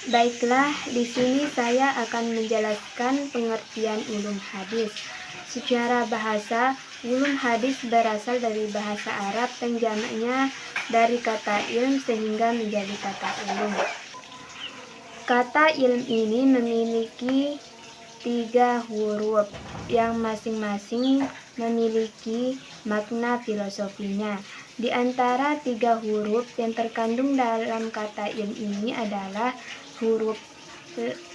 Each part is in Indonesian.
Baiklah, di sini saya akan menjelaskan pengertian ulum hadis. Secara bahasa, ulum hadis berasal dari bahasa Arab yang jamaknya dari kata ilm sehingga menjadi kata ulum. Kata ilm ini memiliki 3 huruf yang masing-masing memiliki makna filosofinya. Di antara 3 huruf yang terkandung dalam kata ilm ini adalah huruf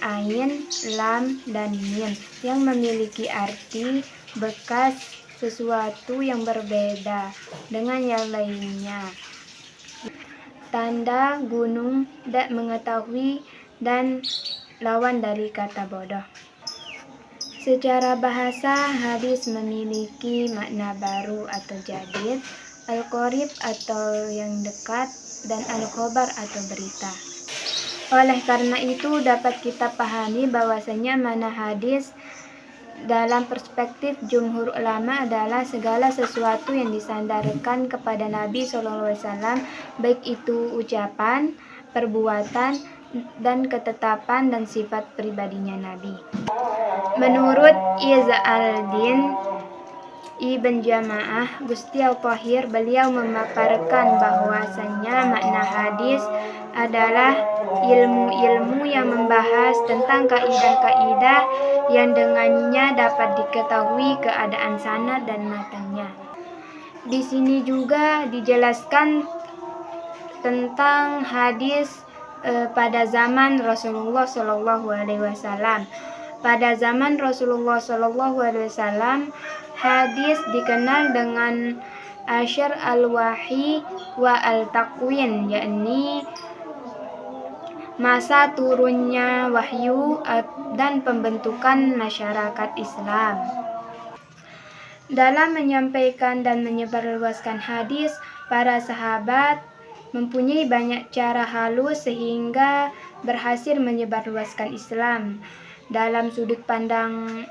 ain, lam, dan mim yang memiliki arti bekas sesuatu yang berbeda dengan yang lainnya. Tanda, gunung, tidak mengetahui, dan lawan dari kata bodoh. Secara bahasa, hadis memiliki makna baru atau jadid, al-qorib atau yang dekat, dan al-khobar atau berita. Oleh karena itu, dapat kita pahami bahwasanya makna hadis dalam perspektif jumhur ulama adalah segala sesuatu yang disandarkan kepada Nabi SAW, baik itu ucapan, perbuatan, dan ketetapan dan sifat pribadinya Nabi. Menurut Izz al-Din Ibn Jamaah Gusti Al-Thahir, beliau memaparkan bahwasannya makna hadis adalah ilmu-ilmu yang membahas tentang kaidah-kaidah yang dengannya dapat diketahui keadaan sanad dan matanya. Di sini juga dijelaskan tentang hadis pada zaman Rasulullah SAW. Pada zaman Rasulullah SAW, hadis dikenal dengan asyar al-wahyi wa al-taqwin, yakni masa turunnya wahyu dan pembentukan masyarakat Islam. Dalam menyampaikan dan menyebarluaskan hadis, para sahabat mempunyai banyak cara halus sehingga berhasil menyebarluaskan Islam. Dalam sudut pandang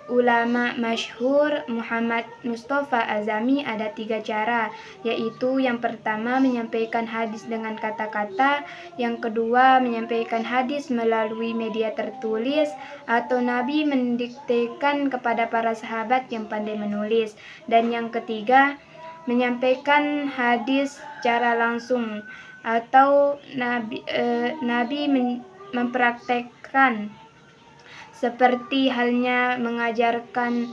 ulama masyhur Muhammad Mustafa Azami ada 3 cara, yaitu yang pertama menyampaikan hadis dengan kata-kata, yang kedua menyampaikan hadis melalui media tertulis atau Nabi mendiktekan kepada para sahabat yang pandai menulis, dan yang ketiga menyampaikan hadis secara langsung atau Nabi mempraktekkan, seperti halnya mengajarkan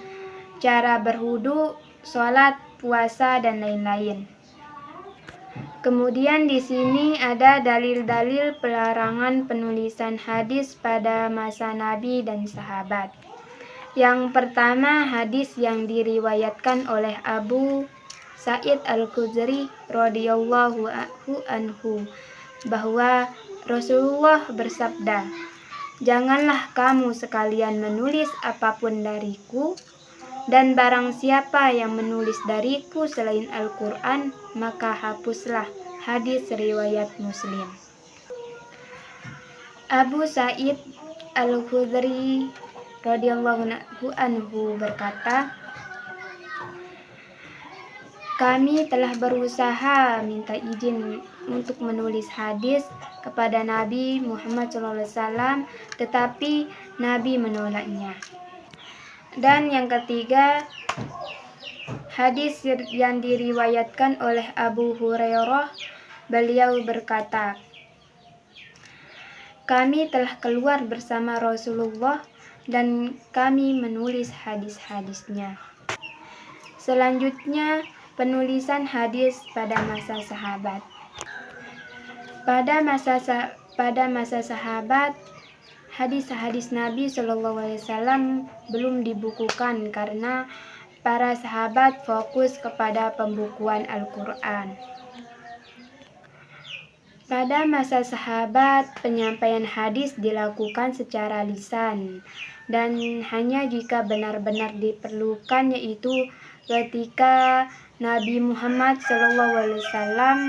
cara berwudu, sholat, puasa, dan lain-lain. Kemudian di sini ada dalil-dalil pelarangan penulisan hadis pada masa Nabi dan sahabat. Yang pertama, hadis yang diriwayatkan oleh Abu Sa'id Al-Khudri radhiyallahu anhu bahwa Rasulullah bersabda, "Janganlah kamu sekalian menulis apapun dariku, dan barang siapa yang menulis dariku selain Al-Quran, maka hapuslah." Hadis riwayat Muslim. Abu Sa'id Al-Khudri radhiyallahu anhu berkata, "Kami telah berusaha minta izin untuk menulis hadis kepada Nabi Muhammad SAW, tetapi Nabi menolaknya." Dan yang ketiga, hadis yang diriwayatkan oleh Abu Hurairah, beliau berkata, "Kami telah keluar bersama Rasulullah dan kami menulis hadis-hadisnya." Selanjutnya, penulisan hadis pada masa sahabat. Pada masa sahabat, hadis-hadis Nabi SAW belum dibukukan karena para sahabat fokus kepada pembukuan Al-Quran. Pada masa sahabat, penyampaian hadis dilakukan secara lisan, dan hanya jika benar-benar diperlukan, yaitu ketika Nabi Muhammad SAW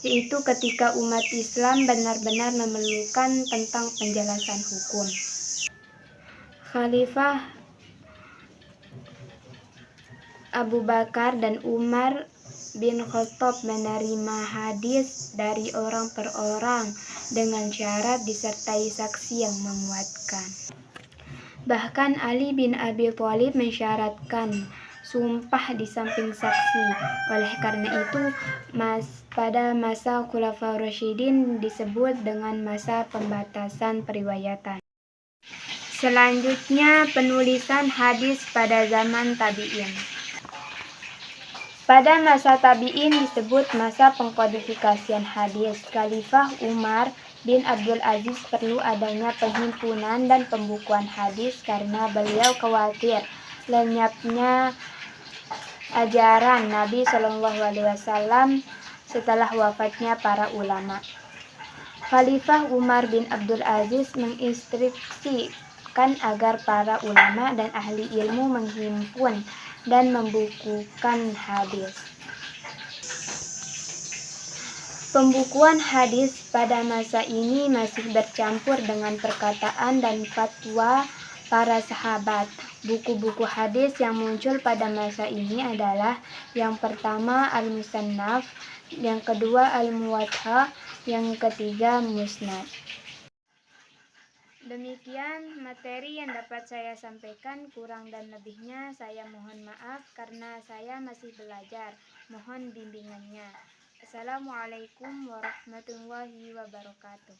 yaitu ketika umat Islam benar-benar memerlukan tentang penjelasan hukum. Khalifah Abu Bakar dan Umar bin Khattab menerima hadis dari orang per orang dengan syarat disertai saksi yang menguatkan. Bahkan Ali bin Abi Thalib mensyaratkan sumpah di samping saksi. Oleh karena itu, pada masa Khulafaur Rasyidin disebut dengan masa pembatasan periwayatan. Selanjutnya, penulisan hadis pada zaman tabi'in. Pada masa tabi'in disebut masa pengkodifikasian hadis. Khalifah Umar bin Abdul Aziz perlu adanya penghimpunan dan pembukuan hadis karena beliau khawatir lenyapnya ajaran Nabi SAW setelah wafatnya para ulama. Khalifah Umar bin Abdul Aziz menginstruksikan agar para ulama dan ahli ilmu menghimpun dan membukukan hadis. Pembukuan hadis pada masa ini masih bercampur dengan perkataan dan fatwa para sahabat. Buku-buku hadis yang muncul pada masa ini adalah yang pertama Al-Musannaf, yang kedua Al-Muwatta, yang ketiga Musnad. Demikian materi yang dapat saya sampaikan, kurang dan lebihnya saya mohon maaf karena saya masih belajar. Mohon bimbingannya. Assalamualaikum warahmatullahi wabarakatuh.